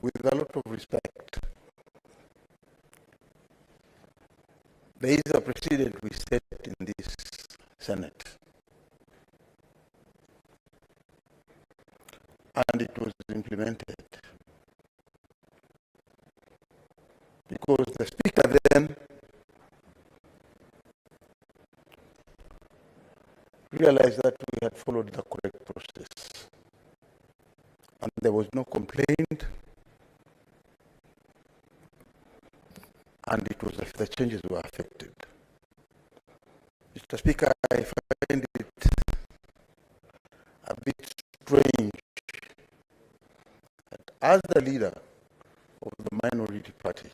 with a lot of respect. There is a precedent we set in this Senate, and it was implemented because the Speaker then realized that we had followed the correct process, and there was no complaint, and it was the changes were affected. Mr. Speaker, I find it a bit strange that as the leader of the minority party,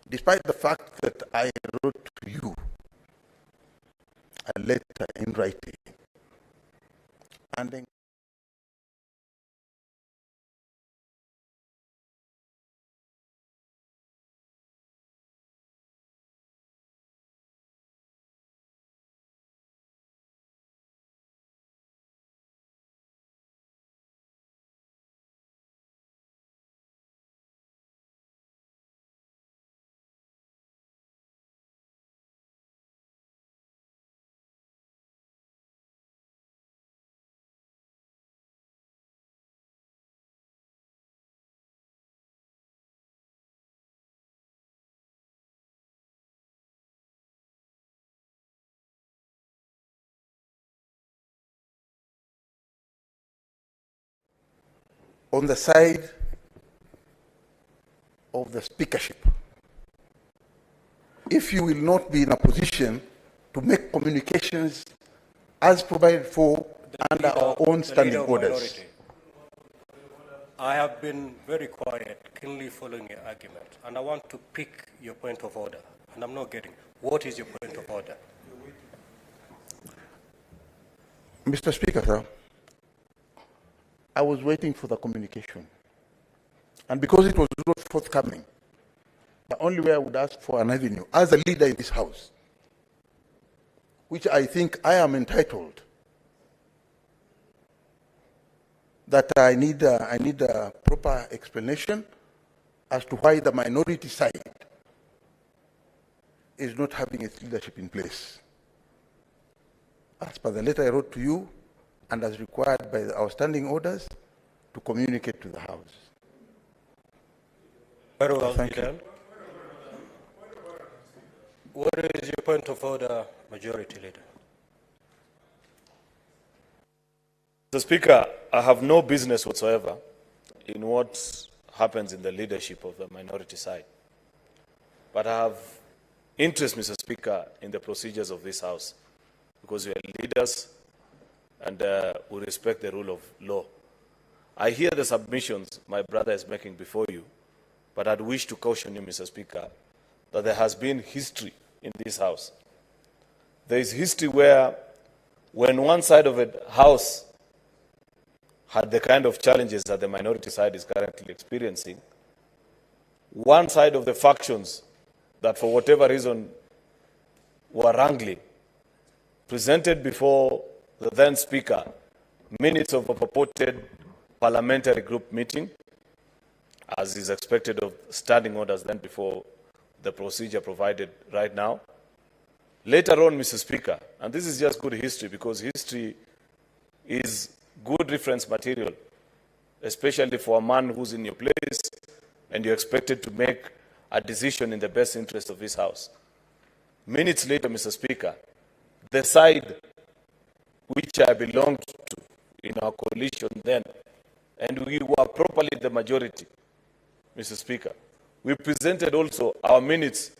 despite the fact that I wrote to you a letter in writing, and then on the side of the speakership, if you will not be in a position to make communications as provided for under our own standing orders. I have been very quiet, keenly following your argument, and I want to pick your point of order, and I'm not getting. What is your point of order? Mr. Speaker, sir, I was waiting for the communication, and because it was not forthcoming, the only way I would ask for an avenue as a leader in this House, which I think I am entitled, that I need a proper explanation as to why the minority side is not having its leadership in place. As per the letter I wrote to you, and as required by our standing orders, to communicate to the House. Very well, Thank you. What is your point of order, Majority Leader? Mr. Speaker, I have no business whatsoever in what happens in the leadership of the minority side. But I have interest, Mr. Speaker, in the procedures of this House, because we are leaders and we respect the rule of law. I hear the submissions my brother is making before you, but I'd wish to caution you, Mr. Speaker, that there has been history in this House. There is history where when one side of a House had the kind of challenges that the minority side is currently experiencing, one side of the factions that for whatever reason were wrangling presented before the then Speaker minutes of a purported parliamentary group meeting, as is expected of standing orders then before the procedure provided right now. Later on, Mr. Speaker, and this is just good history because history is good reference material, especially for a man who's in your place and you're expected to make a decision in the best interest of this House. Minutes later, Mr. Speaker, the side which I belonged to in our coalition then, and we were properly the majority, Mr. Speaker, we presented also our minutes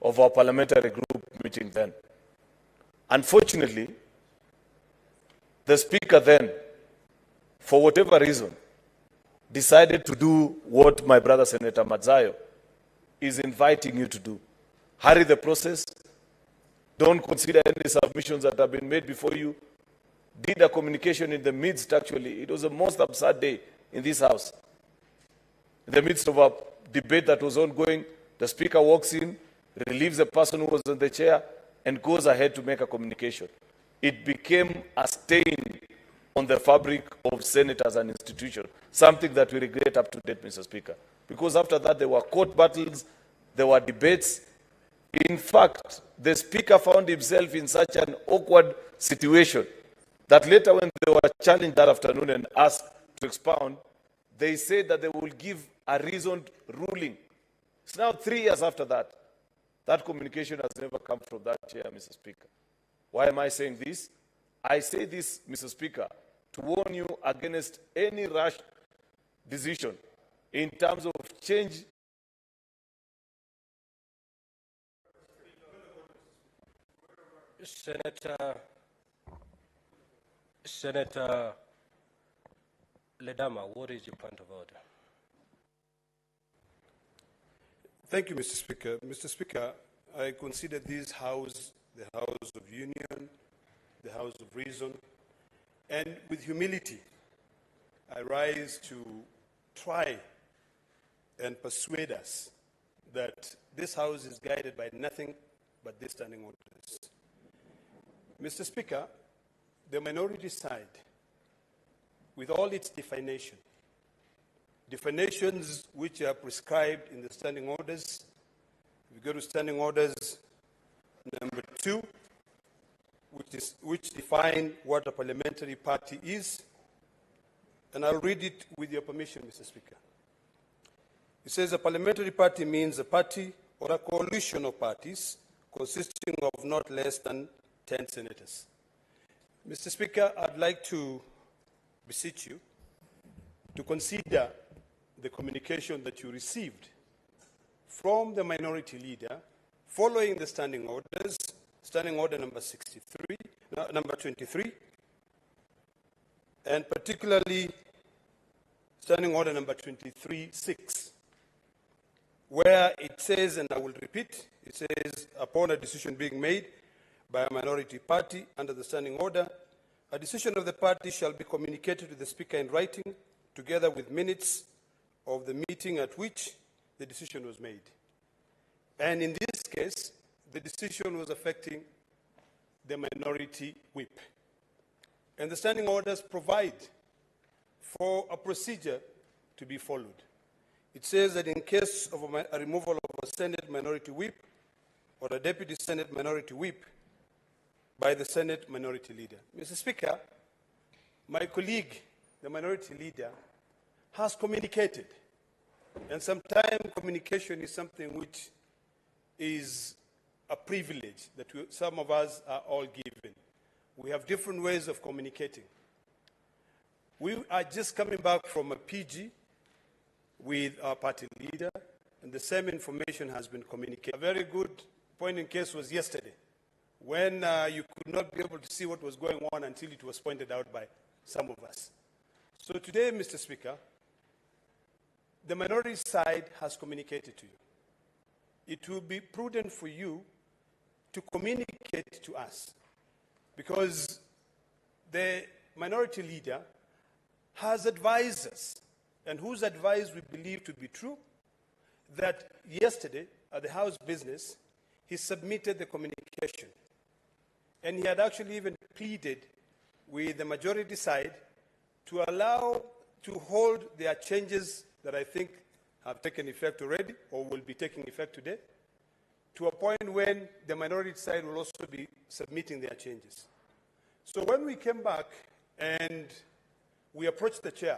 of our parliamentary group meeting then. Unfortunately, the Speaker then, for whatever reason, decided to do what my brother Senator Madzayo is inviting you to do. Hurry the process. Don't consider any submissions that have been made before you. Did a communication in the midst, actually. It was the most absurd day in this House. In the midst of a debate that was ongoing, the Speaker walks in, relieves the person who was in the chair, and goes ahead to make a communication. It became a stain on the fabric of Senate as an institution, something that we regret up to date, Mr. Speaker. Because after that, there were court battles, there were debates. In fact, the Speaker found himself in such an awkward situation that later when they were challenged that afternoon and asked to expound, they said that they will give a reasoned ruling. It's now 3 years after that. That communication has never come from that chair, Mr. Speaker. Why am I saying this? I say this, Mr. Speaker, to warn you against any rash decision in terms of change. Senator Ledama, what is your point of order? Thank you, Mr. Speaker. Mr. Speaker, I consider this House the House of Union, the House of Reason, and with humility, I rise to try and persuade us that this House is guided by nothing but these standing orders. Mr. Speaker, the minority side, with all its definitions which are prescribed in the standing orders, if you go to standing orders number 2, which define what a parliamentary party is, and I'll read it with your permission, Mr. Speaker. It says a parliamentary party means a party or a coalition of parties consisting of not less than 10 senators. Mr. Speaker, I'd like to beseech you to consider the communication that you received from the minority leader following the standing orders, standing order number 23, and particularly standing order number 23.6, where it says, and I will repeat, it says, upon a decision being made by a minority party under the standing order, a decision of the party shall be communicated to the Speaker in writing, together with minutes of the meeting at which the decision was made. And in this case, the decision was affecting the minority whip. And the standing orders provide for a procedure to be followed. It says that in case of a removal of a Senate minority whip or a Deputy Senate minority whip by the Senate minority leader. Mr. Speaker, my colleague, the minority leader, has communicated. And sometimes communication is something which is a privilege that some of us are all given. We have different ways of communicating. We are just coming back from a PG with our party leader, and the same information has been communicated. A very good point in case was yesterday, when you could not be able to see what was going on until it was pointed out by some of us. So today, Mr. Speaker, the minority side has communicated to you. It will be prudent for you to communicate to us, because the minority leader has advised us, and whose advice we believe to be true, that yesterday at the House business, he submitted the communication. And he had actually even pleaded with the majority side to allow, to hold their changes that I think have taken effect already or will be taking effect today, to a point when the minority side will also be submitting their changes. So when we came back and we approached the chair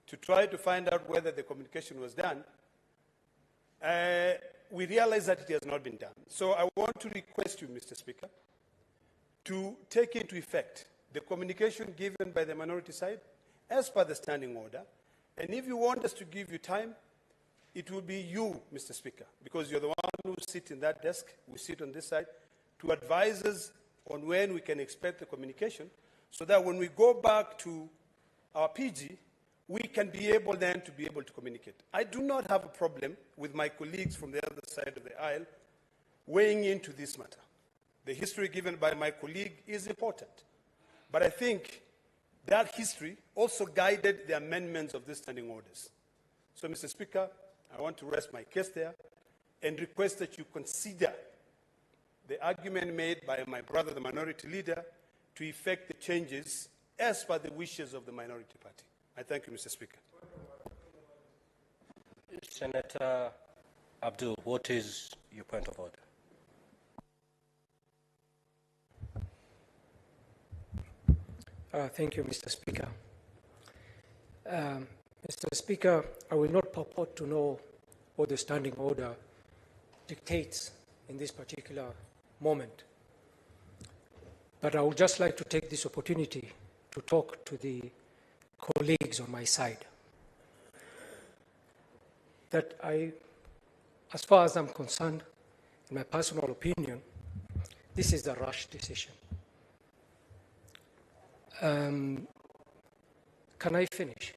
to try to find out whether the communication was done, we realized that it has not been done. So I want to request you, Mr. Speaker, to take into effect the communication given by the minority side as per the standing order. And if you want us to give you time, it will be you, Mr. Speaker, because you're the one who sits in that desk, we sit on this side, to advise us on when we can expect the communication, so that when we go back to our PG, we can be able then to be able to communicate. I do not have a problem with my colleagues from the other side of the aisle weighing into this matter. The history given by my colleague is important. But I think that history also guided the amendments of these standing orders. So, Mr. Speaker, I want to rest my case there and request that you consider the argument made by my brother, the minority leader, to effect the changes as per the wishes of the minority party. I thank you, Mr. Speaker. Senator Abdul, what is your point of order? Thank you, Mr. Speaker. Mr. Speaker, I will not purport to know what the standing order dictates in this particular moment. But I would just like to take this opportunity to talk to the colleagues on my side. That as far as I'm concerned, in my personal opinion, this is a rash decision. Can I finish?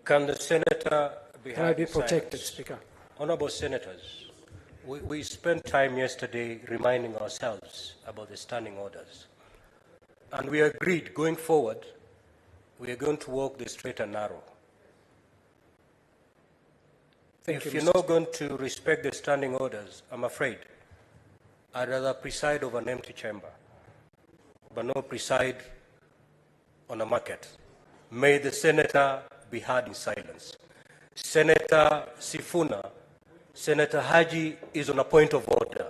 Can the senator be Can I be heard in protected, silence? Speaker? Honorable senators, we spent time yesterday reminding ourselves about the standing orders. And we agreed going forward, we are going to walk the straight and narrow. If you're not going to respect the standing orders, I'm afraid I'd rather preside over an empty chamber, but not preside on a market. May the senator be heard in silence. Senator Sifuna, Senator Haji is on a point of order.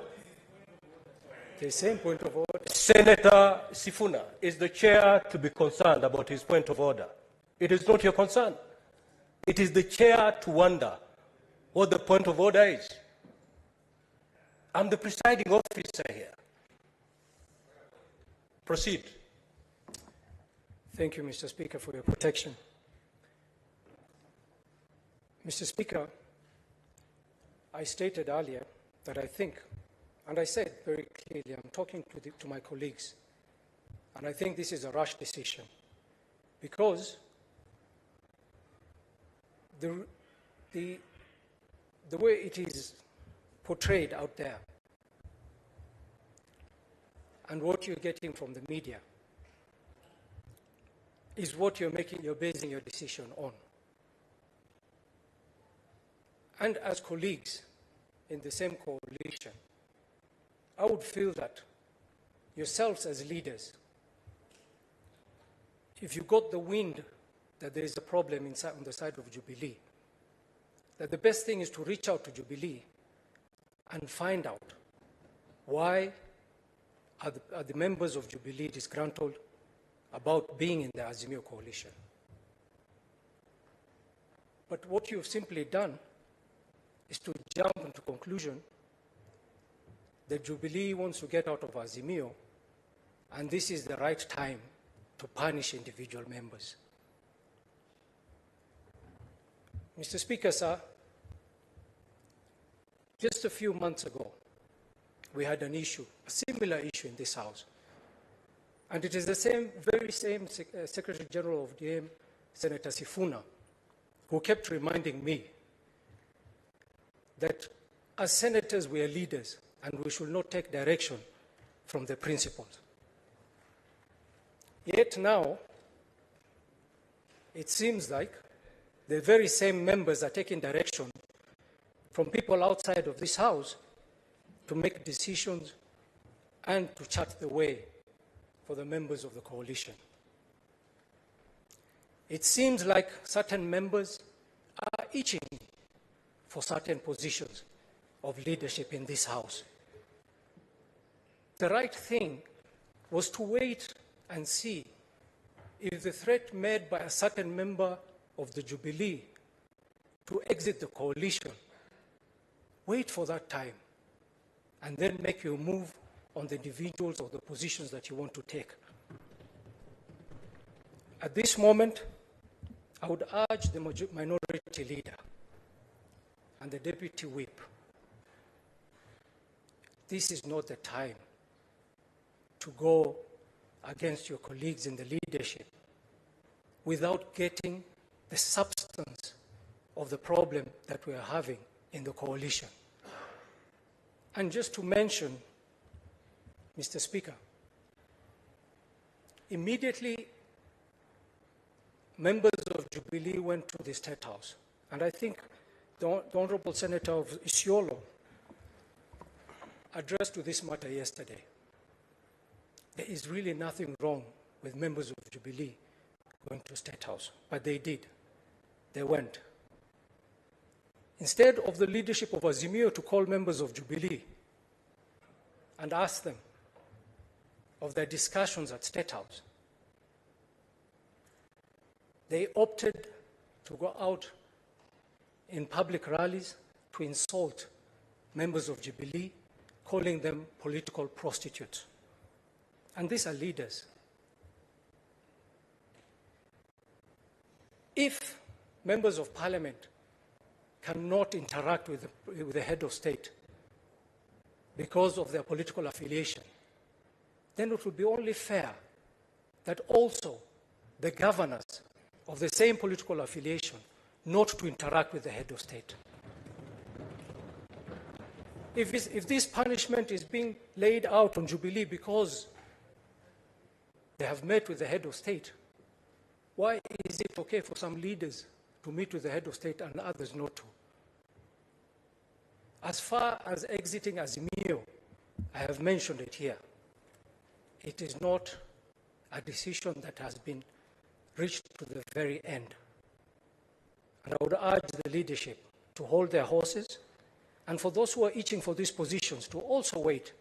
The same point of order. Senator Sifuna is the chair to be concerned about his point of order. It is not your concern. It is the chair to wonder what the point of order is. I'm the presiding officer here. Proceed. Thank you, Mr. Speaker, for your protection. Mr. Speaker, I stated earlier that I think, and I said very clearly, I'm talking to my colleagues, and I think this is a rash decision because the way it is portrayed out there and what you're getting from the media is what you're basing your decision on. And as colleagues in the same coalition, I would feel that yourselves as leaders, if you got the wind that there is a problem on the side of Jubilee, that the best thing is to reach out to Jubilee and find out why are the members of Jubilee disgruntled about being in the Azimio coalition. But what you've simply done is to jump into conclusion that Jubilee wants to get out of Azimio, and this is the right time to punish individual members. Mr. Speaker, sir, just a few months ago, we had an issue, a similar issue in this House. And it is the very same Secretary General of DM, Senator Sifuna, who kept reminding me that as senators we are leaders and we should not take direction from the principals. Yet now, it seems like the very same members are taking direction from people outside of this House to make decisions and to chart the way for the members of the coalition. It seems like certain members are itching for certain positions of leadership in this House. The right thing was to wait and see if the threat made by a certain member of the Jubilee to exit the coalition, wait for that time, and then make your move on the individuals or the positions that you want to take. At this moment, I would urge the minority leader and the deputy whip, this is not the time to go against your colleagues in the leadership without getting the substance of the problem that we are having in the coalition. And just to mention, Mr. Speaker, immediately members of Jubilee went to the State House, and I think the Honorable Senator of Isiolo addressed to this matter yesterday. There is really nothing wrong with members of Jubilee going to State House. But they did. They went. Instead of the leadership of Azimio to call members of Jubilee and ask them of their discussions at State House, they opted to go out in public rallies to insult members of Jubilee, calling them political prostitutes. And these are leaders. If members of parliament cannot interact with the head of state because of their political affiliation, then it would be only fair that also the governors of the same political affiliation not to interact with the head of state. If this punishment is being laid out on Jubilee because they have met with the head of state, why is it okay for some leaders to meet with the head of state and others not to? As far as exiting Azimio, I have mentioned it here. It is not a decision that has been reached to the very end. And I would urge the leadership to hold their horses, and for those who are itching for these positions to also wait,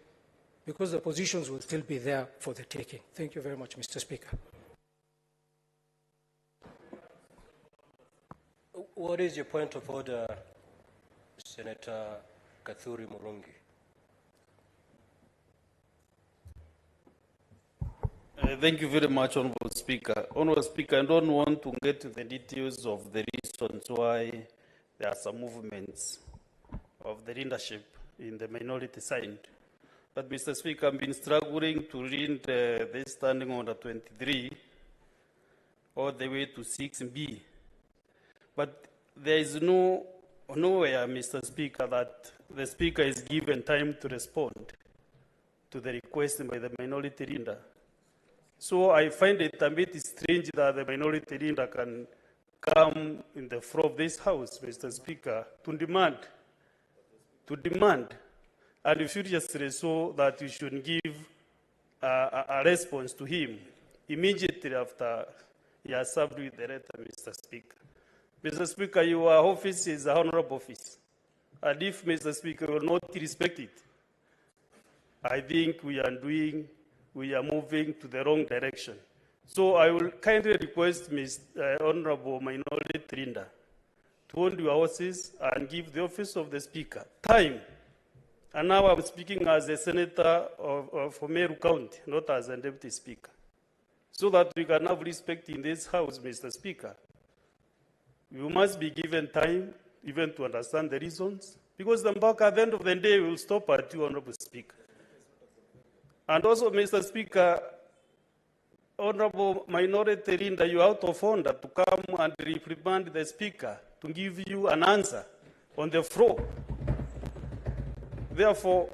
because the positions will still be there for the taking. Thank you very much, Mr. Speaker. What is your point of order, Senator Kathuri Murungi? Thank you very much, Honorable Speaker. Honorable Speaker, I don't want to get to the details of the reasons why there are some movements of the leadership in the minority side. But, Mr. Speaker, I've been struggling to read this Standing Order 23 all the way to 6B. But there is nowhere, Mr. Speaker, that the Speaker is given time to respond to the request by the minority leader. So I find it a bit strange that the minority leader can come in the floor of this House, Mr. Speaker, to demand, and furiously so that you should give a response to him immediately after he has served with the letter, Mr. Speaker. Mr. Speaker, your office is an honorable office, and if, Mr. Speaker, will not respect it, I think we are moving to the wrong direction. So I will kindly request Honorable Minority Leader to hold your horses and give the office of the Speaker time. And now I'm speaking as a senator of Meru County, not as a deputy speaker, so that we can have respect in this House, Mr. Speaker. You must be given time even to understand the reasons, because the back at the end of the day will stop at you, Honorable Speaker. And also, Mr. Speaker, Honorable Minority Leader, you are out of order to come and reprimand the Speaker to give you an answer on the floor. Therefore,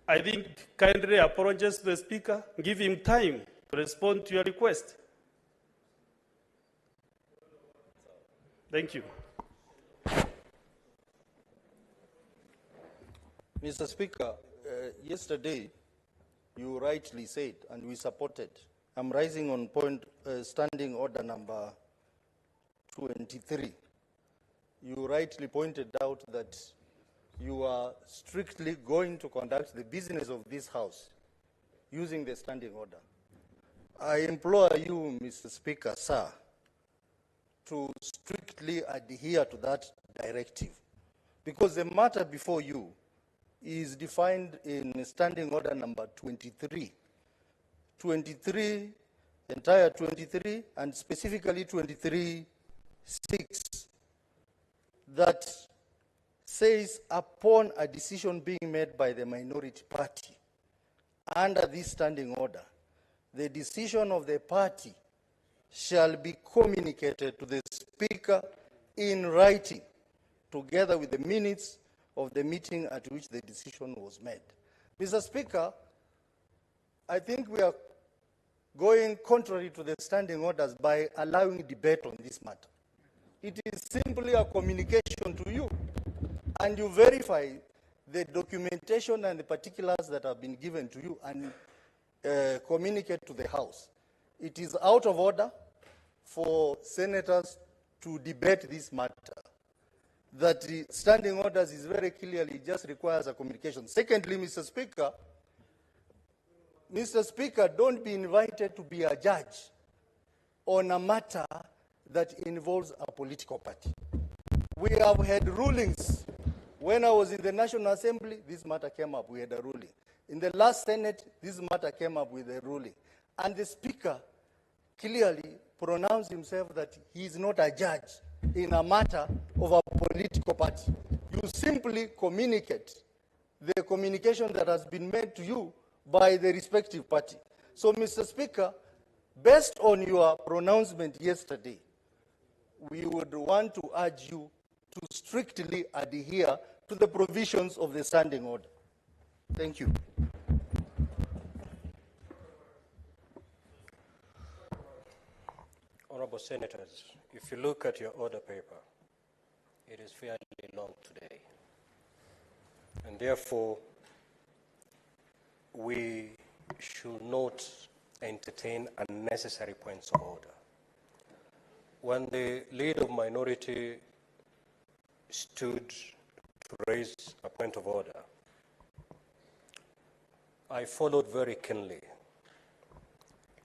I think kindly apologize to the Speaker, give him time to respond to your request. Thank you. Mr. Speaker, yesterday you rightly said, and we supported, I'm rising on point standing order number 23. You rightly pointed out that you are strictly going to conduct the business of this House using the standing order. I implore you, Mr. Speaker, sir, to strictly adhere to that directive, because the matter before you is defined in standing order number 23. 23, entire 23, and specifically 23.6, that says upon a decision being made by the minority party under this standing order, the decision of the party shall be communicated to the Speaker in writing, together with the minutes of the meeting at which the decision was made. Mr. Speaker, I think we are going contrary to the standing orders by allowing debate on this matter. It is simply a communication to you, and you verify the documentation and the particulars that have been given to you and communicate to the House. it is out of order for senators to debate this matter. That the standing orders is very clearly, it just requires a communication. Secondly, Mr. Speaker, don't be invited to be a judge on a matter that involves a political party. We have had rulings. When I was in the National Assembly, this matter came up, we had a ruling. In the last Senate, this matter came up with a ruling. And the Speaker clearly pronounced himself that he is not a judge in a matter of a political party. You simply communicate the communication that has been made to you by the respective party. So, Mr. Speaker, based on your pronouncement yesterday, we would want to urge you to strictly adhere to the provisions of the standing order. Thank you. Honorable Senators, if you look at your order paper, it is fairly long today. And therefore, we should not entertain unnecessary points of order. When the leader of minority stood to raise a point of order, I followed very keenly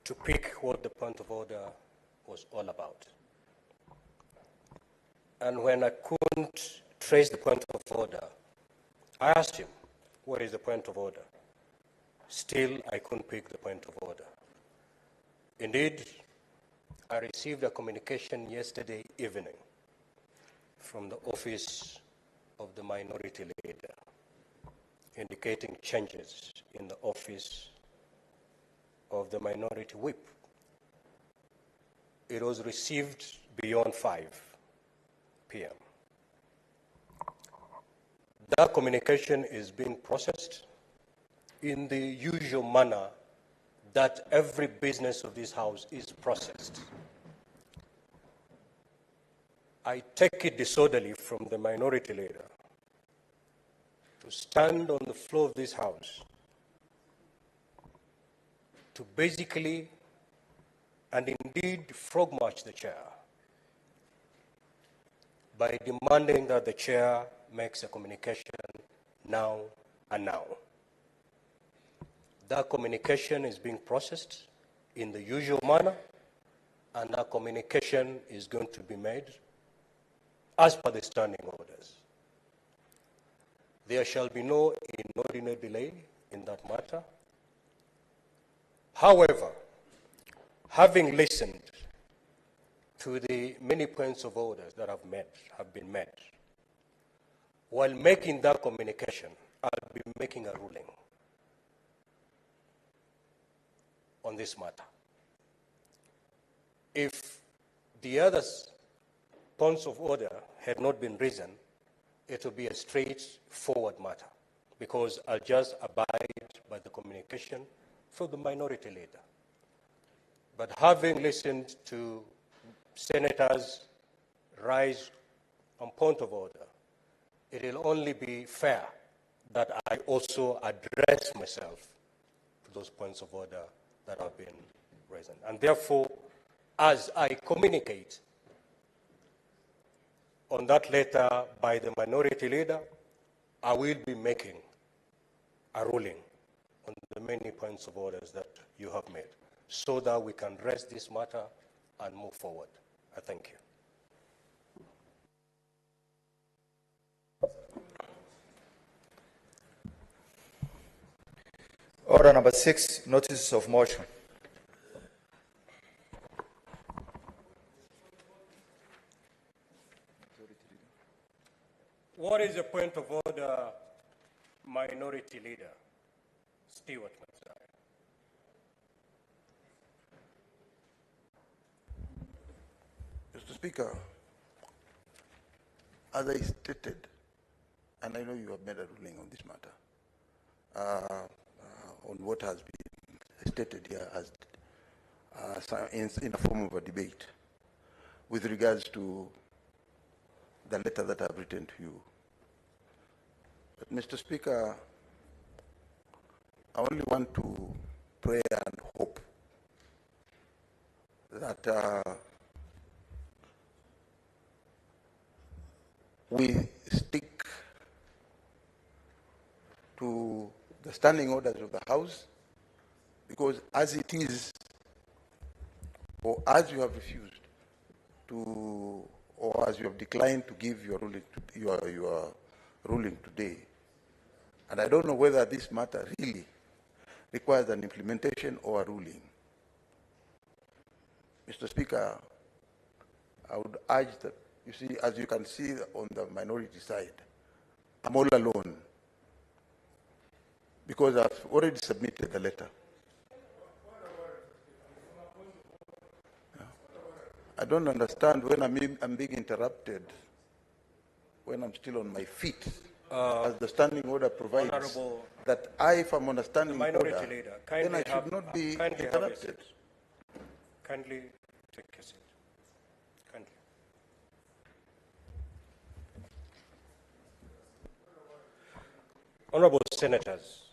to pick what the point of order was all about. And when I couldn't trace the point of order, I asked him, what is the point of order? Still, I couldn't pick the point of order. Indeed, I received a communication yesterday evening from the office of the minority leader indicating changes in the office of the minority whip. It was received beyond 5 p.m. That communication is being processed in the usual manner that every business of this House is processed. I take it disorderly from the minority leader to stand on the floor of this House to basically and indeed frog march the chair by demanding that the chair makes a communication now and now. That communication is being processed in the usual manner, and that communication is going to be made as per the standing orders. There shall be no inordinate delay in that matter. However, having listened to the many points of orders that have been made, while making that communication, I'll be making a ruling on this matter. If the other points of order had not been risen, it will be a straightforward matter, because I'll just abide by the communication from the minority leader. But having listened to senators rise on point of order, it will only be fair that I also address myself to those points of order that have been raised. And therefore, as I communicate on that letter by the minority leader, I will be making a ruling on the many points of orders that you have made, so that we can rest this matter and move forward. I thank you. Order number 6, notices of motion. What is the point of order, minority leader? Stewart Matsai. Mr. Speaker, as I stated, and I know you have made a ruling on this matter, on what has been stated here as in a form of a debate with regards to the letter that I've written to you. But Mr. Speaker, I only want to pray and hope that we stick to the standing orders of the House, because as it is, or as you have refused to, or as you have declined to give your ruling, your ruling today, and I don't know whether this matter really requires an implementation or a ruling. Mr. Speaker, I would urge that, you see, as you can see on the minority side, I'm all alone because I've already submitted the letter. I don't understand when I'm being interrupted, when I'm still on my feet, as the standing order provides, that if I'm on a standing order, leader, then I should not be interrupted. Kindly take a seat. Kindly. Honorable Senators,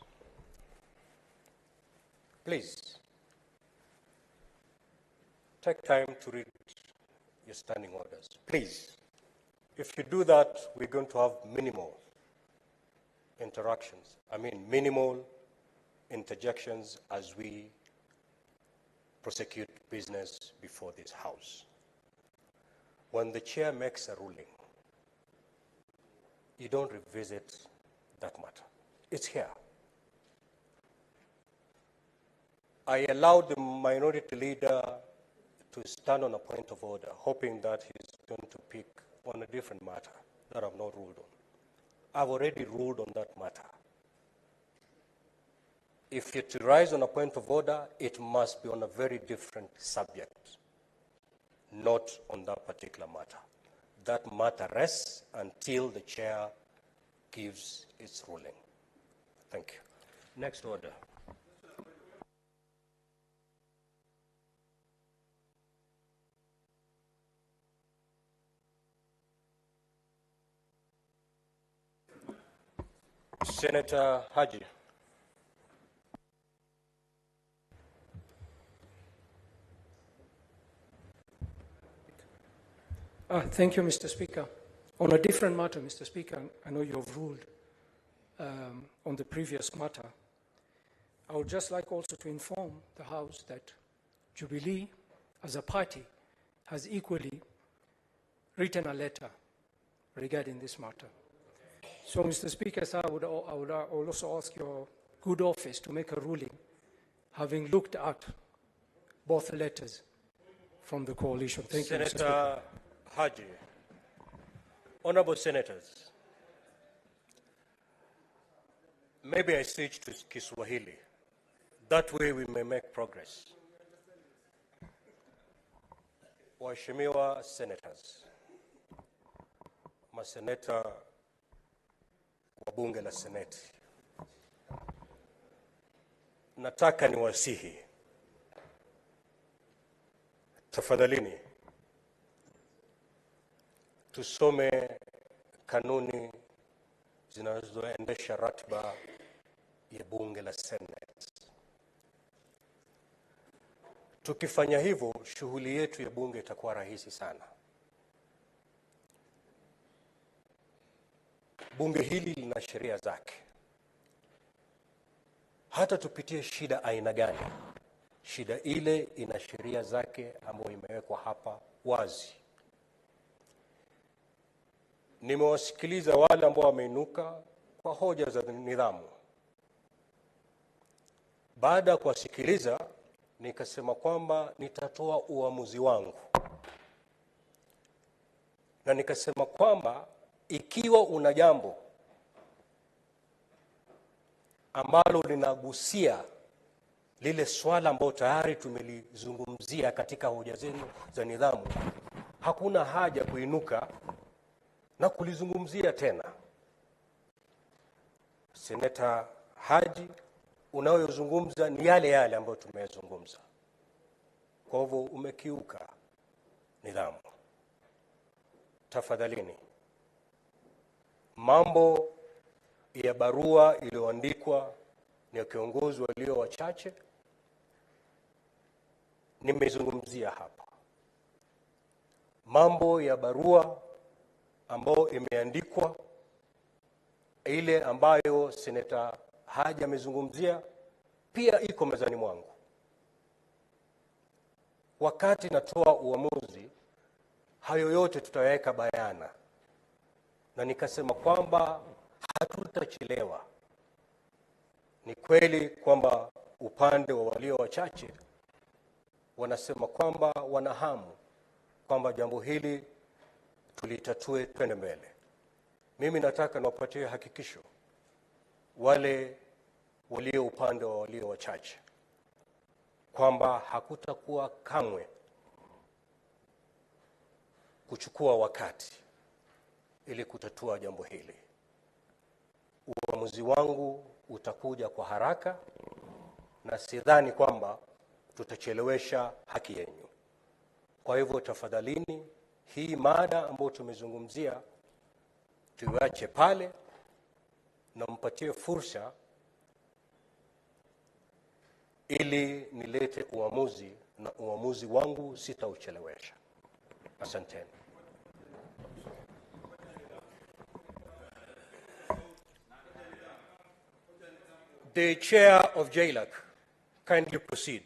please take time to read your standing orders. Please. If you do that, we're going to have minimal interactions. I mean, minimal interjections as we prosecute business before this House. When the chair makes a ruling, you don't revisit that matter. It's here. I allowed the minority leader to stand on a point of order, hoping that he's going to pick on a different matter that I've not ruled on. I've already ruled on that matter. If you're to rise on a point of order, it must be on a very different subject, not on that particular matter. That matter rests until the chair gives its ruling. Thank you. Next order. Senator Haji. Thank you, Mr. Speaker. On a different matter, Mr. Speaker, I know you have ruled on the previous matter. I would just like also to inform the House that Jubilee, as a party, has equally written a letter regarding this matter. So, Mr. Speaker, sir, I would also ask your good office to make a ruling, having looked at both letters from the coalition. Thank you, Mr. Speaker. Senator Haji. Honorable Senators, maybe I switch to Kiswahili. That way we may make progress. Waheshimiwa Senators, maseneta wa bunge la Seneti, nataka niwasihi, tafadhalini tusome kanuni zinazoendesha ratiba ya bunge la Seneti. Tukifanya hivyo, shughuli yetu ya bunge itakuwa rahisi sana. Bunge hili lina sheria zake. Hata tupitie shida aina gani, shida ile ina sheria zake ambayo imewekwa hapa wazi. Nimewasikiliza wale ambao wameinuka kwa hoja za nidhamu. Baada ya kuwasikiliza, nikasema kwamba nitatoa uamuzi wangu. Na nikasema kwamba ikiwa una jambo ambalo linagusia lile swala ambalo tayari tumelizungumzia katika hoja zenu za nidhamu, hakuna haja kuinuka na kulizungumzia tena. Seneta Haji, unayozungumza ni yale yale ambayo tumezungumza. Kwa hivyo umekiuka nidhamu. Tafadhalini, mambo ya barua iliyoandikwa ni ya kiongozi walio wachache, nimezungumzia hapa. Mambo ya barua ambayo imeandikwa, ile ambayo Seneta Haji amezungumzia, pia iko mezani mwangu. Wakati natoa uamuzi, hayo yote tutaweka bayana, na nikasema kwamba hatutachelewa. Ni kweli kwamba upande wa walio wachache wanasema kwamba wanahamu kwamba jambo hili tulitatue twende mbele. Mimi nataka niwapatie hakikisho wale walio upande wa walio wachache kwamba hakutakuwa kamwe kuchukua wakati ili kutatua jambo hili. Uamuzi wangu utakuja kwa haraka, na sidhani kwamba tutachelewesha haki yenu. Kwa hivyo tafadhalini, hii mada ambayo tumezungumzia tuiache pale na mpatie fursa ili nilete uamuzi, na uamuzi wangu sitauchelewesha. Asanteni. The Chair of JLAC, kindly proceed.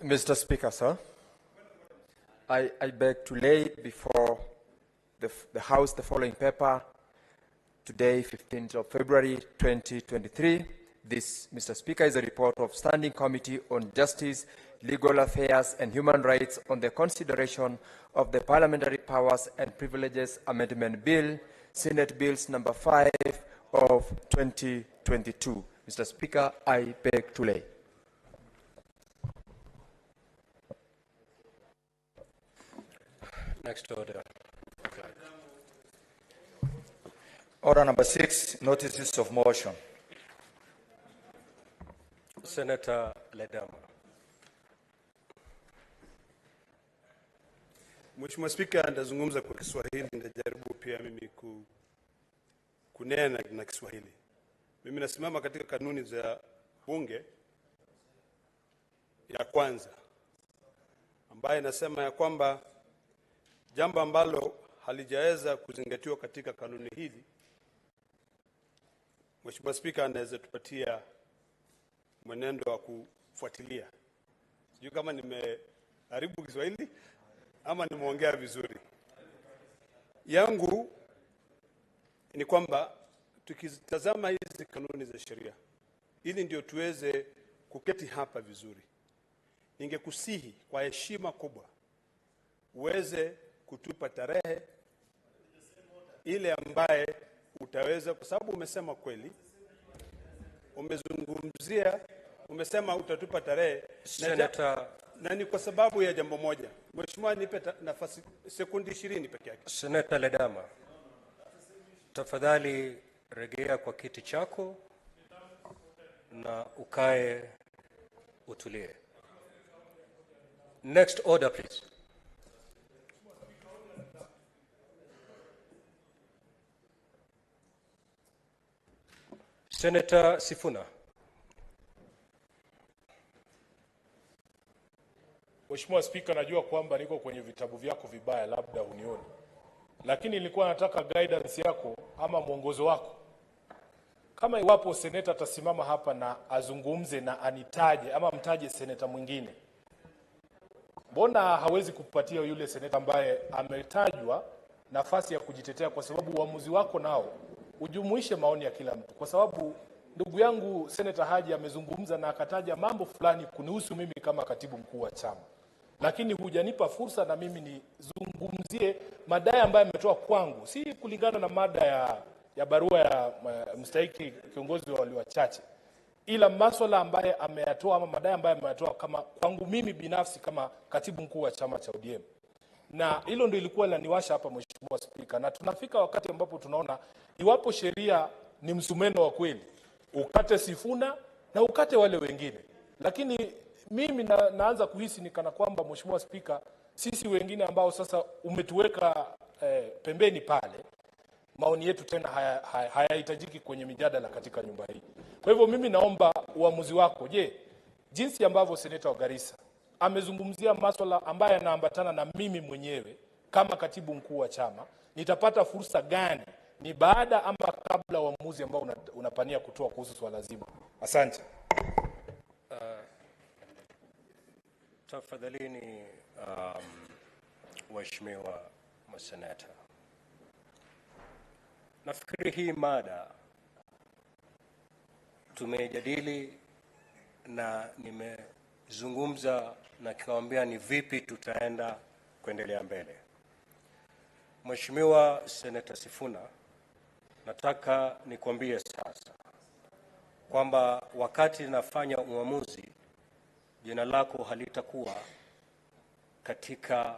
Mr. Speaker, sir, I beg to lay before the House the following paper today, 15th of February 2023. This, Mr. Speaker, is a report of Standing Committee on Justice, Legal Affairs and Human Rights on the consideration of the Parliamentary Powers and Privileges Amendment Bill, Senate Bills number 5 of 2022. Mr. Speaker, I beg to lay. Next order. Order number 6, notices of motion. Senator Ledama. Mheshimiwa Spika, ndazungumza kwa Kiswahili, ndajaribu pia mimi kunena na Kiswahili. Mimi nasimama katika kanuni za bunge ya kwanza ambaye nasema ya kwamba jambo ambalo halijaweza kuzingatiwa katika kanuni hili, Mheshimiwa Spika anaweza tupatia mwenendo wa kufuatilia. Sijui kama nimeharibu Kiswahili ama nimeongea vizuri. Yangu ni kwamba tukitazama hizi kanuni za sheria, ili ndio tuweze kuketi hapa vizuri, ningekusihi kwa heshima kubwa uweze kutupa tarehe ile ambaye utaweza, kwa sababu umesema kweli, umezungumzia, umesema utatupa tarehe na ni kwa sababu ya jambo moja. Mheshimiwa, nipe nafasi sekundi 20 peke yake. Senator Ledama, tafadhali rejea kwa kiti chako na ukae utulie. Next order, please. Senator Sifuna. Mheshimiwa Spika, najua kwamba niko kwenye vitabu vyako vibaya, labda unioni, lakini nilikuwa nataka guidance yako ama mwongozo wako. Kama iwapo seneta atasimama hapa na azungumze na anitaje ama mtaje seneta mwingine, mbona hawezi kupatia yule seneta ambaye ametajwa nafasi ya kujitetea? Kwa sababu uamuzi wako nao ujumuishe maoni ya kila mtu. Kwa sababu ndugu yangu Seneta Haji amezungumza na akataja mambo fulani kunihusu mimi kama katibu mkuu wa chama, lakini hujanipa fursa na mimi nizungumzie madai ambayo ametoa kwangu, si kulingana na mada ya barua ya mstahiki kiongozi wa walio wachache, ila masuala ambaye ameyatoa ama madai ambayo ameyatoa kama kwangu mimi binafsi kama katibu mkuu wa chama cha ODM. Na hilo ndio ilikuwa linaniwasha hapa, Mheshimiwa Spika, na tunafika wakati ambapo tunaona iwapo sheria ni msumeno wa kweli, ukate Sifuna na ukate wale wengine. Lakini mimi naanza kuhisi ni kana kwamba, Mheshimiwa Spika, Sisi wengine ambao sasa umetuweka pembeni pale, maoni yetu tena hayahitajiki kwenye mijadala katika nyumba hii. Kwa hivyo mimi naomba uamuzi wako. Je, jinsi ambavyo seneta wa Garissa amezungumzia masuala ambayo yanaambatana na mimi mwenyewe kama katibu mkuu wa chama, nitapata fursa gani? Ni baada ama kabla uamuzi ambao unapania kutoa kuhusu swala zima? Asante. Tafadhalini waheshimiwa maseneta, nafikiri hii mada tumejadili na nimezungumza na kikawaambia ni vipi tutaenda kuendelea mbele. Mheshimiwa Seneta Sifuna, nataka nikwambie sasa kwamba wakati nafanya uamuzi, jina lako halitakuwa katika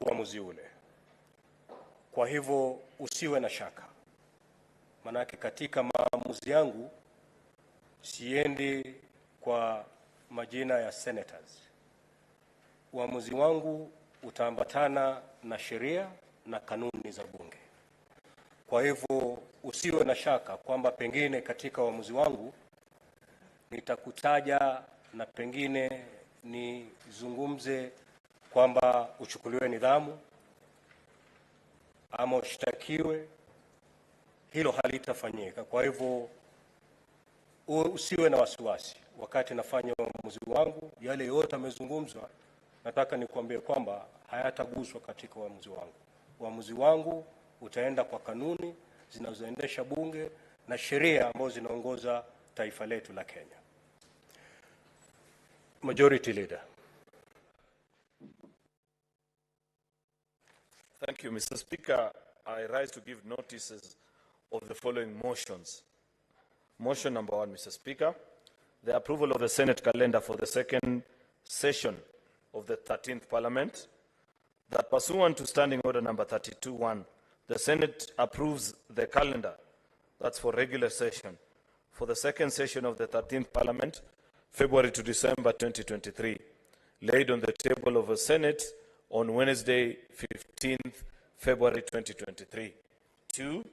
uamuzi ule. Kwa hivyo usiwe na shaka. Manake katika maamuzi yangu siendi kwa majina ya senators. Uamuzi wangu utaambatana na sheria na kanuni za bunge. Kwa hivyo usiwe na shaka kwamba pengine katika uamuzi wangu nitakutaja na pengine nizungumze kwamba uchukuliwe nidhamu ama ushtakiwe. Hilo halitafanyika. Kwa hivyo usiwe na wasiwasi. Wakati nafanya uamuzi wangu, yale yote yamezungumzwa, nataka nikuambie kwamba hayataguswa katika uamuzi wangu. Uamuzi wangu utaenda kwa kanuni zinazoendesha bunge na sheria ambazo zinaongoza taifa letu la Kenya. Majority Leader. Thank you, Mr. Speaker. I rise to give notices of the following motions. Motion number 1, Mr. Speaker, the approval of the Senate calendar for the second session of the 13th Parliament, that pursuant to Standing Order number 32.1, the Senate approves the calendar, that's for regular session, for the second session of the 13th Parliament, February to December 2023, laid on the table of the Senate on Wednesday, 15th February 2023. 2,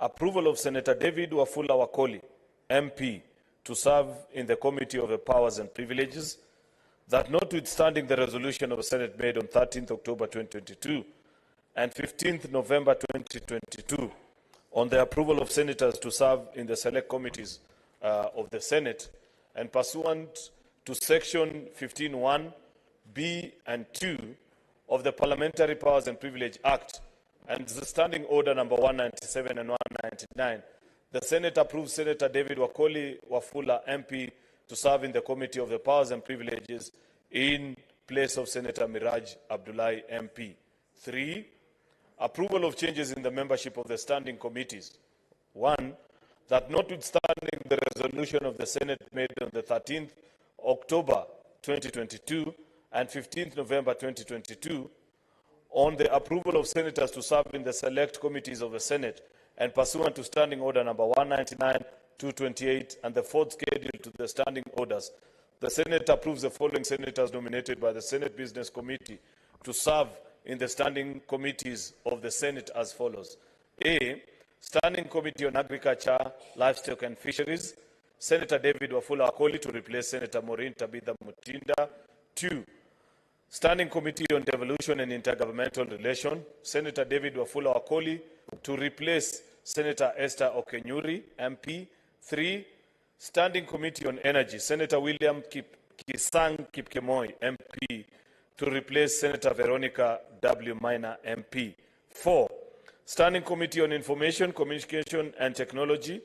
approval of Senator David Wafula Wakoli, MP, to serve in the Committee of the Powers and Privileges, that notwithstanding the resolution of the Senate made on 13th October 2022 and 15th November 2022 on the approval of senators to serve in the select committees of the Senate, and pursuant to Section 15(1) B and 2 of the Parliamentary Powers and Privilege Act and the Standing Order number 197 and 199, the Senate approves Senator David Wakoli Wafula, MP, to serve in the Committee of the Powers and Privileges in place of Senator Miraj Abdullahi, MP. 3, approval of changes in the membership of the standing committees. 1, that notwithstanding the resolution of the Senate made on the 13th October 2022 and 15th November 2022 on the approval of senators to serve in the select committees of the Senate, and pursuant to Standing Order number 199-228 and the fourth schedule to the standing orders, the Senate approves the following senators nominated by the Senate Business Committee to serve in the standing committees of the Senate as follows. A, Standing Committee on Agriculture, Livestock and Fisheries, Senator David Wafula Wakoli to replace Senator Maureen Tabitha Mutinda. 2, Standing Committee on Devolution and Intergovernmental Relations, Senator David Wafula Wakoli to replace Senator Esther Okenyuri, MP. 3, Standing Committee on Energy, Senator William Kisang Kipkemoi, MP, to replace Senator Veronica W. Minor, MP. 4, Standing Committee on Information, Communication and Technology,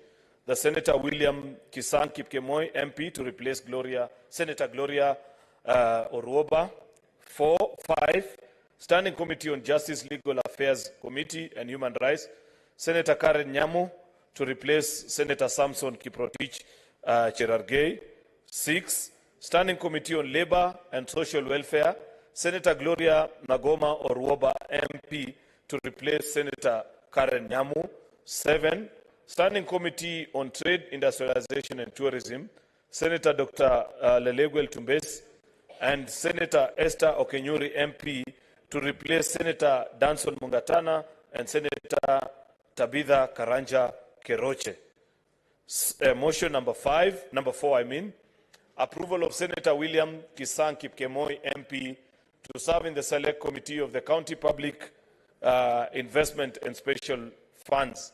the Senator William Kisang Kipkemoi, MP, to replace Senator Gloria Oruoba. 5, Standing Committee on Justice, Legal Affairs Committee and Human Rights, Senator Karen Nyamu to replace Senator Samson Kiprotich Cherargei. 6, Standing Committee on Labor and Social Welfare, Senator Gloria Nagoma Oruoba, MP, to replace Senator Karen Nyamu. 7, Standing Committee on Trade, Industrialization and Tourism, Senator Dr. Leleguel Tumbes and Senator Esther Okenyuri MP to replace Senator Danson Mungatana and Senator Tabitha Karanja Keroche. Motion number 4, approval of Senator William Kisang Kipkemoi MP to serve in the Select Committee of the County Public Investment and Special Funds.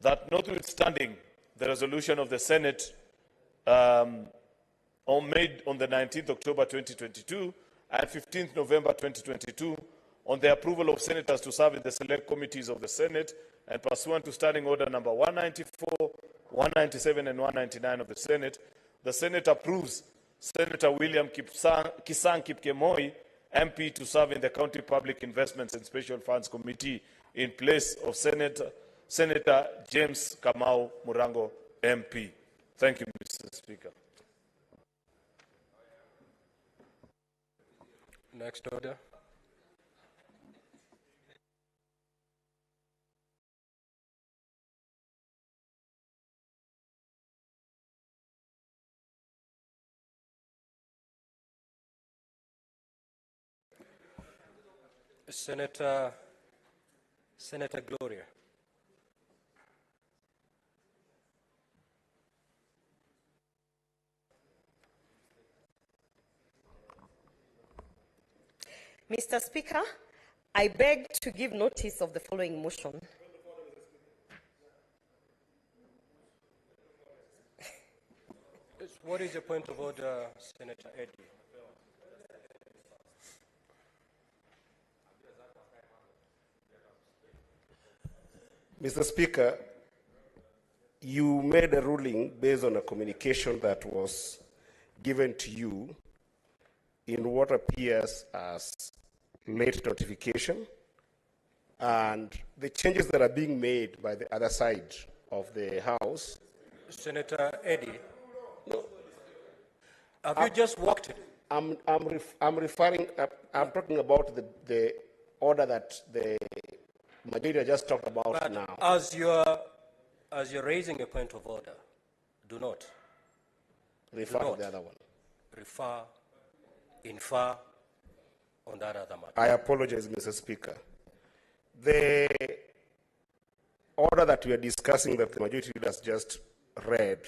That notwithstanding the resolution of the Senate made on the 19th October 2022 and 15th November 2022 on the approval of senators to serve in the select committees of the Senate and pursuant to Standing Order number 194, 197, and 199 of the Senate approves Senator William Kisang Kipkemoi, MP, to serve in the County Public Investments and Special Funds Committee in place of Senator James Kamau Murango, MP. Thank you, Mr. Speaker. Next order. Senator Gloria. Mr. Speaker, I beg to give notice of the following motion. What is your point of order, Senator Eddy? Mr. Speaker, you made a ruling based on a communication that was given to you in what appears as late notification, and the changes that are being made by the other side of the House. Senator Eddy, no. Have you just walked it? I'm talking about the order that the majority just talked about but now. As you're raising a point of order, do not refer to the other one. Refer, infer on that other matter. I apologize, Mr. Speaker. The order that we are discussing that the majority has just read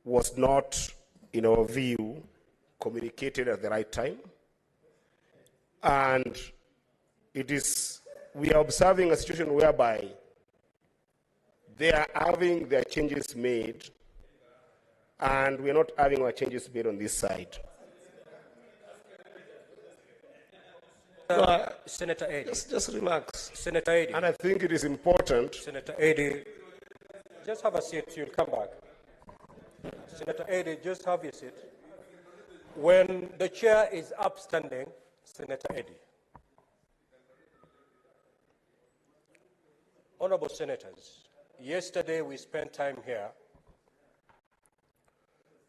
was not, in our view, communicated at the right time. And we are observing a situation whereby they are having their changes made, and we are not having our changes made on this side. Senator Eddy. Just relax. Senator Eddy. And I think it is important. Senator Eddy, just have a seat, you'll come back. Senator Eddy, just have your seat. When the chair is upstanding, Senator Eddy. Honorable Senators, yesterday we spent time here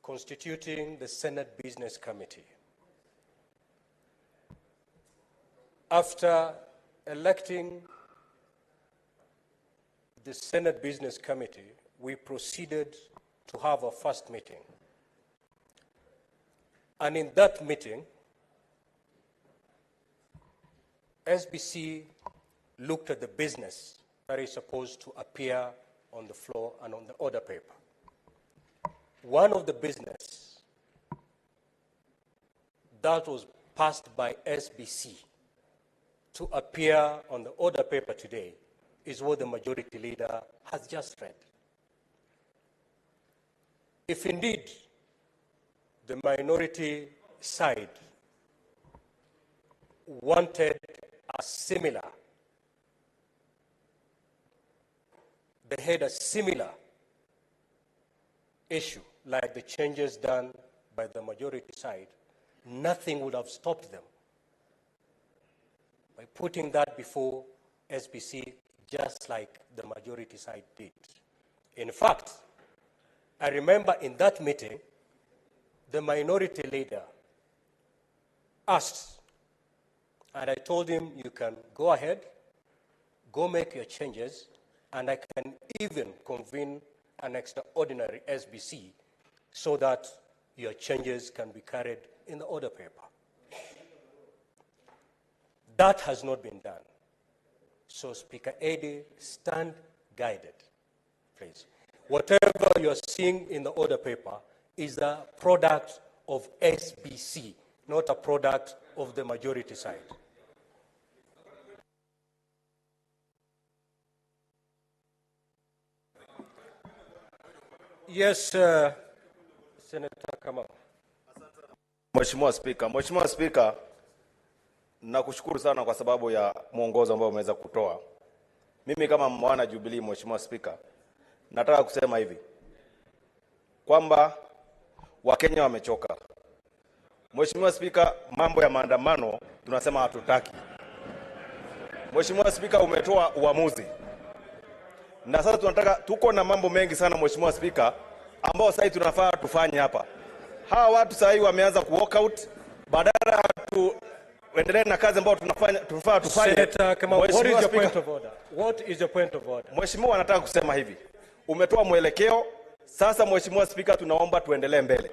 constituting the Senate Business Committee. After electing the Senate Business Committee, we proceeded to have a first meeting. And in that meeting, SBC looked at the business that is supposed to appear on the floor and on the order paper. One of the business that was passed by SBC to appear on the order paper today is what the majority leader has just read. If indeed the minority side wanted a similar, they had a similar issue like the changes done by the majority side, nothing would have stopped them by putting that before SBC, just like the majority side did. In fact, I remember in that meeting, the minority leader asked, and I told him, you can go ahead, go make your changes, and I can even convene an extraordinary SBC so that your changes can be carried in the order paper. That has not been done. So Speaker Eddy, stand guided, please. Whatever you're seeing in the order paper is a product of SBC, not a product of the majority side. Yes, Senator Kamau. Mheshimiwa Spika, nakushukuru sana kwa sababu ya mwongozo ambao umeweza kutoa. Mimi kama mwana Jubilee, Mheshimiwa Spika, nataka kusema hivi kwamba Wakenya wamechoka. Mheshimiwa Spika, mambo ya maandamano tunasema hatutaki. Mheshimiwa Spika, umetoa uamuzi. Na sasa tunataka, tuko na mambo mengi sana Mheshimiwa Spika ambao sasa tunafaa tufanye hapa. Hawa watu sasa wameanza ku walk out badala tuendelee na kazi ambayo tunafaa tufanye. Senator Kamau, what is your point of order? What is your point of order? Mheshimiwa, anataka kusema hivi. Umetoa mwelekeo, sasa Mheshimiwa Spika tunaomba tuendelee mbele.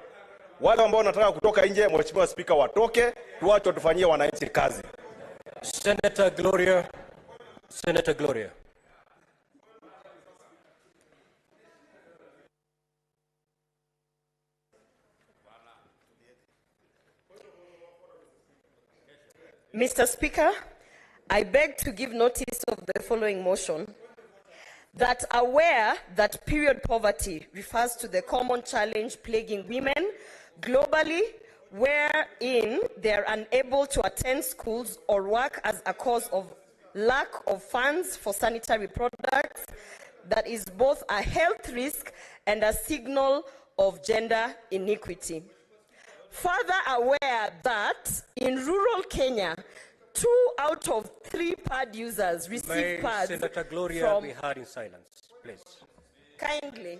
Wale ambao wanataka kutoka nje, Mheshimiwa Spika, watoke, tuache tufanyie wananchi kazi. Senator Gloria. Senator Gloria. Mr. Speaker, I beg to give notice of the following motion. That aware that period poverty refers to the common challenge plaguing women globally, wherein they are unable to attend schools or work as a cause of lack of funds for sanitary products, that is both a health risk and a signal of gender inequity. Further aware that in rural Kenya, 2 out of 3 pad users receive pads. Senator Gloria be heard in silence, please. Kindly.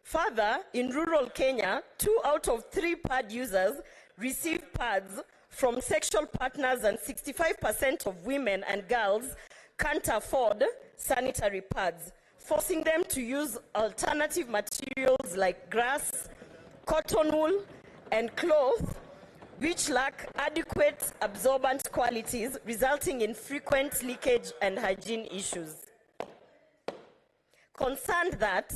Further, in rural Kenya, 2 out of 3 pad users receive pads from sexual partners, and 65% of women and girls can't afford sanitary pads, forcing them to use alternative materials like grass, cotton wool, and cloth, which lack adequate absorbent qualities, resulting in frequent leakage and hygiene issues. Concerned that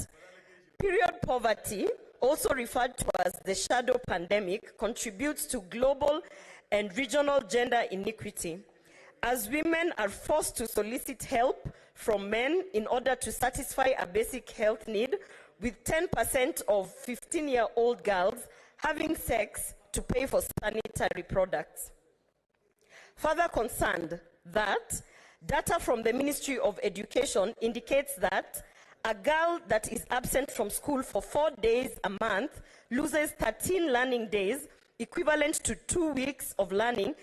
period poverty, also referred to as the shadow pandemic, contributes to global and regional gender inequity, as women are forced to solicit help from men in order to satisfy a basic health need, with 10% of 15-year-old girls having sex to pay for sanitary products. Further concerned that data from the Ministry of Education indicates that a girl that is absent from school for 4 days a month loses 13 learning days, equivalent to 2 weeks of learning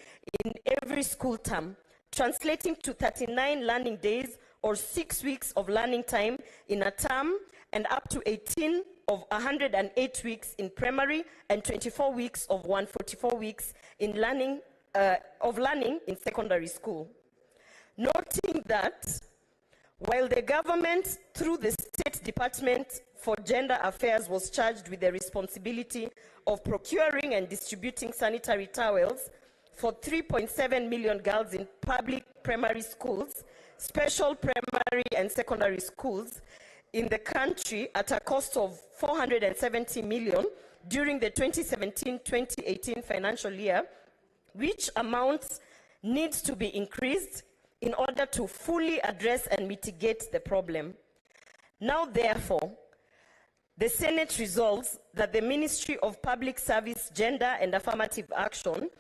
in every school term, translating to 39 learning days or 6 weeks of learning time in a term, and up to 18 of 108 weeks in primary and 24 weeks of 144 weeks in learning in secondary school. Noting that while the government, through the State Department for Gender Affairs, was charged with the responsibility of procuring and distributing sanitary towels for 3.7 million girls in public primary schools, special primary and secondary schools in the country at a cost of 470 million during the 2017-2018 financial year, which amounts needs to be increased in order to fully address and mitigate the problem. Now, therefore, the Senate resolves that the Ministry of Public Service, Gender and Affirmative Action,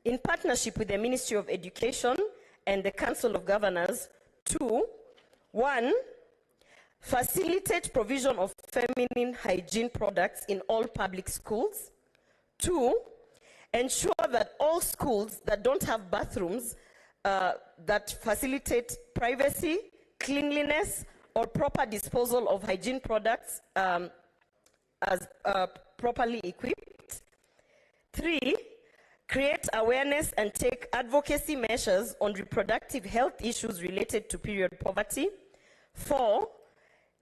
in partnership with the Ministry of Education and the Council of Governors, 2, 1, facilitate provision of feminine hygiene products in all public schools. 2, ensure that all schools that don't have bathrooms that facilitate privacy, cleanliness, or proper disposal of hygiene products as properly equipped. 3, create awareness and take advocacy measures on reproductive health issues related to period poverty. 4,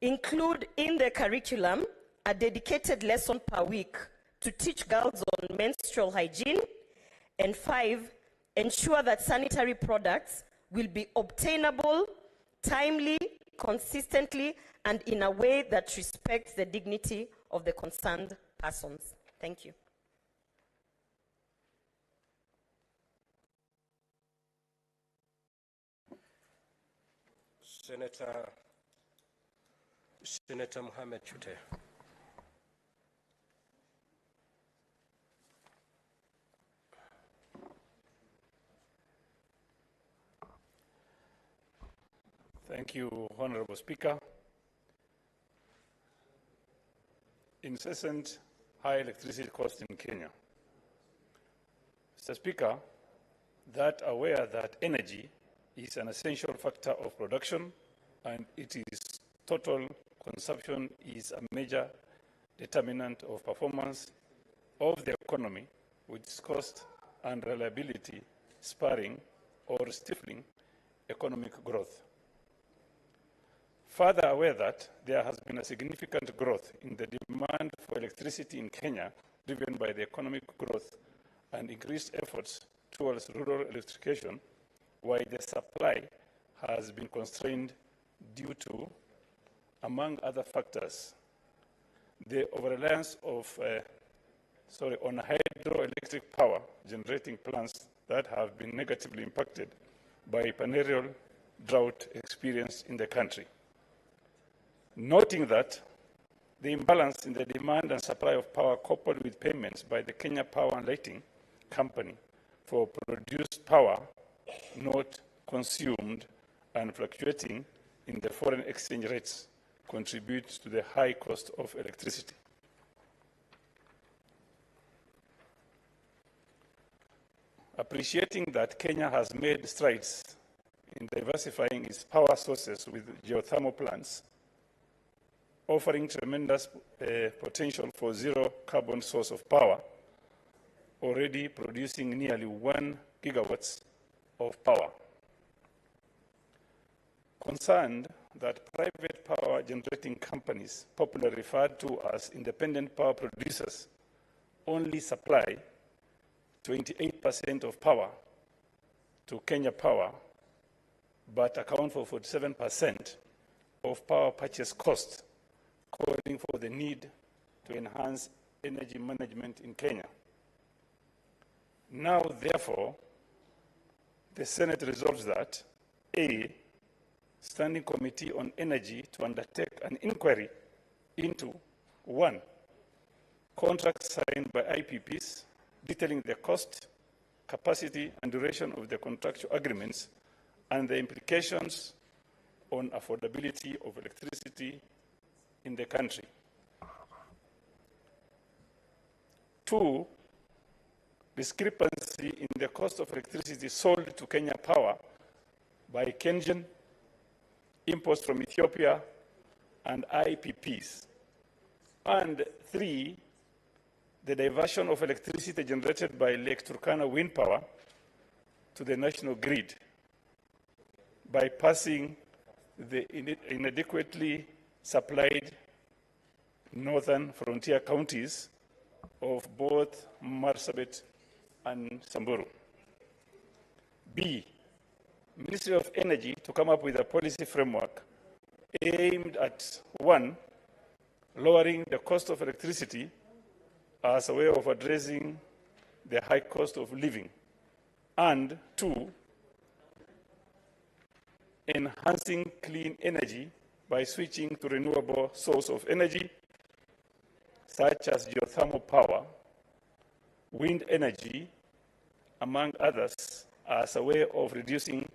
include in the curriculum a dedicated lesson per week to teach girls on menstrual hygiene. And 5, ensure that sanitary products will be obtainable, timely, consistently, and in a way that respects the dignity of the concerned persons. Thank you. Senator Mohamed Chute. Thank you, Honorable Speaker. Incessant high electricity costs in Kenya. Mr. Speaker, that aware that energy is an essential factor of production and it is total consumption is a major determinant of performance of the economy, with its cost and reliability spurring or stifling economic growth. Further aware that there has been a significant growth in the demand for electricity in Kenya, driven by the economic growth and increased efforts towards rural electrification, while the supply has been constrained due to, among other factors, the over-reliance on hydroelectric power generating plants that have been negatively impacted by perennial drought experienced in the country. Noting that the imbalance in the demand and supply of power coupled with payments by the Kenya Power and Lighting Company for produced power not consumed and fluctuating in the foreign exchange rates contributes to the high cost of electricity. Appreciating that Kenya has made strides in diversifying its power sources with geothermal plants, offering tremendous potential for zero carbon source of power, already producing nearly 1 gigawatts of power. Concerned that private power generating companies, popularly referred to as independent power producers, only supply 28% of power to Kenya Power, but account for 47% of power purchase cost, calling for the need to enhance energy management in Kenya. Now, therefore, the Senate resolves that A, Standing Committee on Energy to undertake an inquiry into 1, contracts signed by IPPs detailing the cost, capacity, and duration of the contractual agreements and the implications on affordability of electricity in the country. 2, discrepancy in the cost of electricity sold to Kenya Power by Kenyan, imports from Ethiopia, and IPPs. And 3, the diversion of electricity generated by Lake Turkana wind power to the national grid, bypassing the inadequately supplied northern frontier counties of both Marsabit and Samburu. B, Ministry of Energy to come up with a policy framework aimed at 1, lowering the cost of electricity as a way of addressing the high cost of living, and 2, enhancing clean energy by switching to renewable source of energy, such as geothermal power, wind energy, among others, as a way of reducing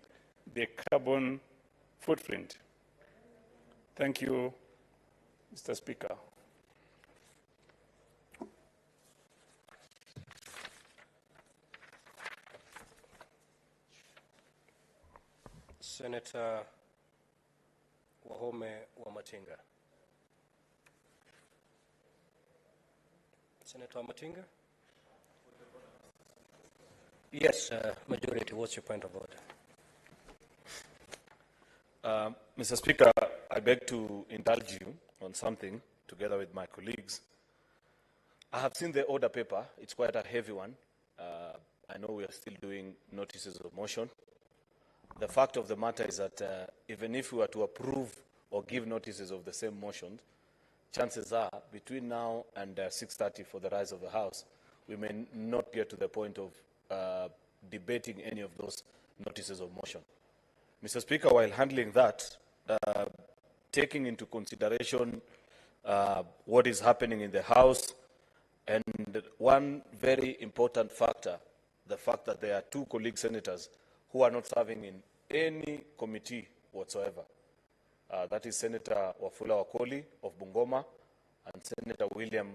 the carbon footprint. Thank you, Mr. Speaker. Senator Wahome Wamatinga. Senator Wamatinga? Yes, Majority, what's your point of order? Mr. Speaker, I beg to indulge you on something together with my colleagues. I have seen the order paper. It's quite a heavy one. I know we are still doing notices of motion. The fact of the matter is that even if we were to approve or give notices of the same motion, chances are between now and 6:30 for the rise of the House, we may not get to the point of debating any of those notices of motion. Mr. Speaker, while handling that, taking into consideration what is happening in the House, and one very important factor, the fact that there are two colleague senators who are not serving in any committee whatsoever. That is Senator Wafula Wakoli of Bungoma and Senator William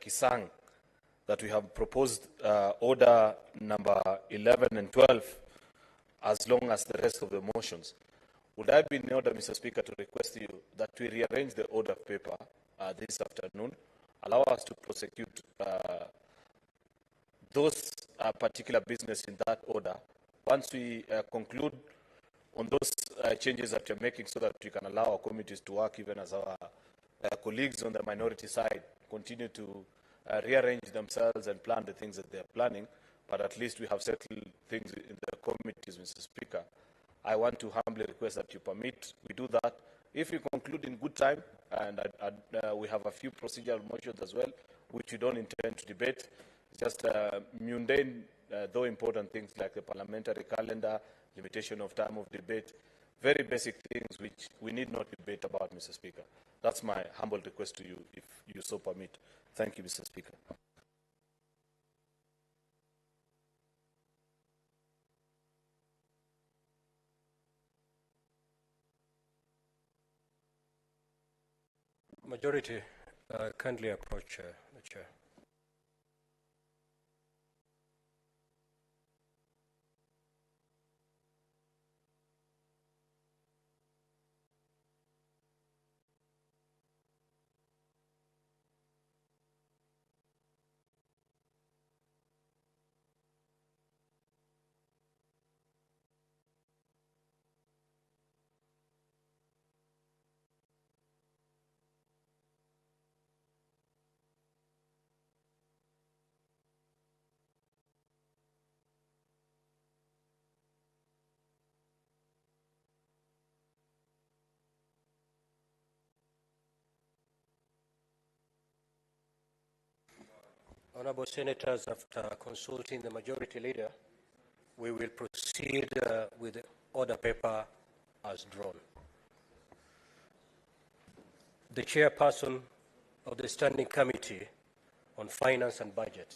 Kisang, that we have proposed order number 11 and 12 as long as the rest of the motions. Would I be in order, Mr. Speaker, to request you that we rearrange the order of paper this afternoon, allow us to prosecute those particular business in that order. Once we conclude on those changes that you're making, so that we can allow our committees to work, even as our colleagues on the minority side continue to rearrange themselves and plan the things that they're planning, but at least we have settled things in the committees, Mr. Speaker. I want to humbly request that you permit we do that. If we conclude in good time, and we have a few procedural motions as well, which we don't intend to debate, just mundane, though important things like the parliamentary calendar, limitation of time of debate, very basic things which we need not debate about, Mr. Speaker. That's my humble request to you, if you so permit. Thank you, Mr. Speaker. Majority, kindly approach the chair. Honorable Senators, after consulting the majority leader, we will proceed with the order paper as drawn. The chairperson of the Standing Committee on Finance and Budget.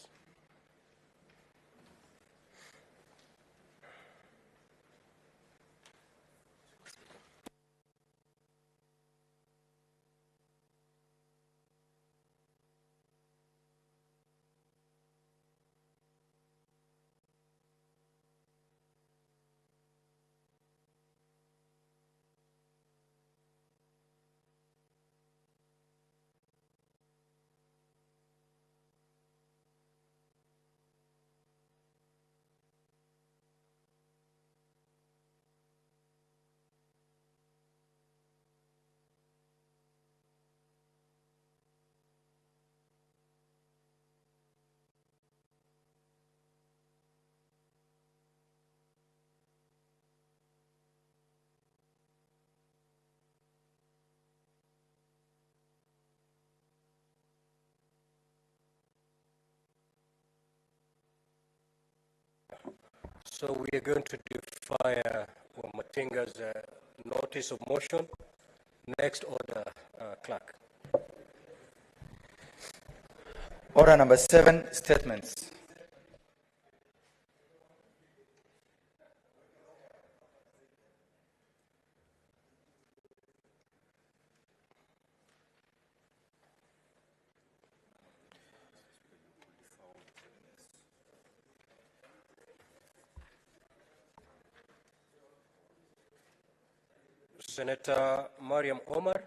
So we are going to defy Matinga's notice of motion. Next order, clerk. Order number 7, statements. Senator Mariam Omar.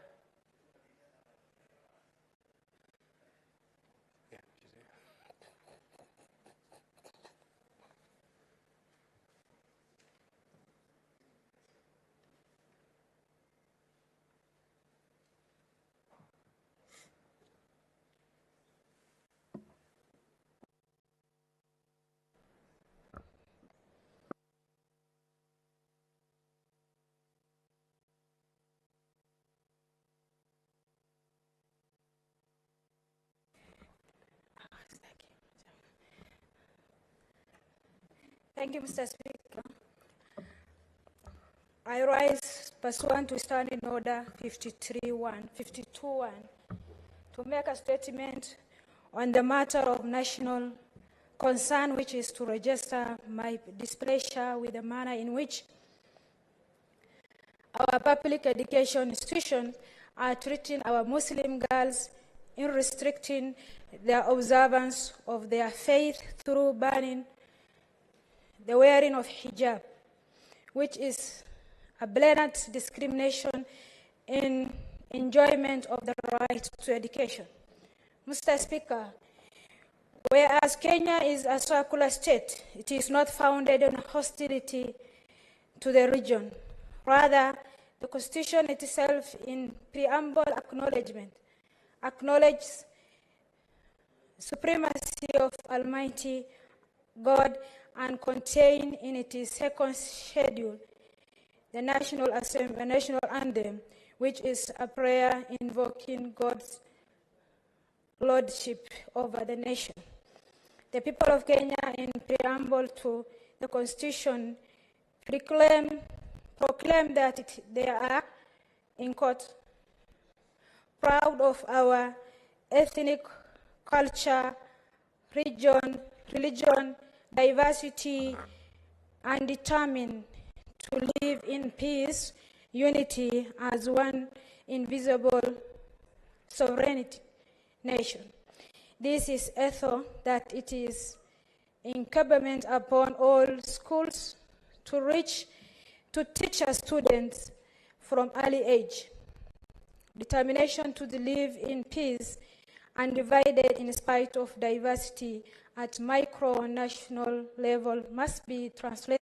Thank you, Mr. Speaker. I rise pursuant to Standing Order 52.1 to make a statement on the matter of national concern, which is to register my displeasure with the manner in which our public education institutions are treating our Muslim girls in restricting their observance of their faith through banning the wearing of hijab, which is a blatant discrimination in enjoyment of the right to education. Mr. Speaker, whereas Kenya is a secular state, it is not founded on hostility to the region. Rather, the Constitution itself in preamble acknowledges supremacy of Almighty God and contain in its second schedule the national anthem, which is a prayer invoking God's lordship over the nation. The people of Kenya, in preamble to the Constitution, proclaim that they are, in quote, proud of our ethnic culture, religion, diversity, and determined to live in peace, unity as one invisible sovereignty nation. This is ethos that it is incumbent upon all schools to teach our students from early age. Determination to live in peace undivided in spite of diversity at micro-national level must be translated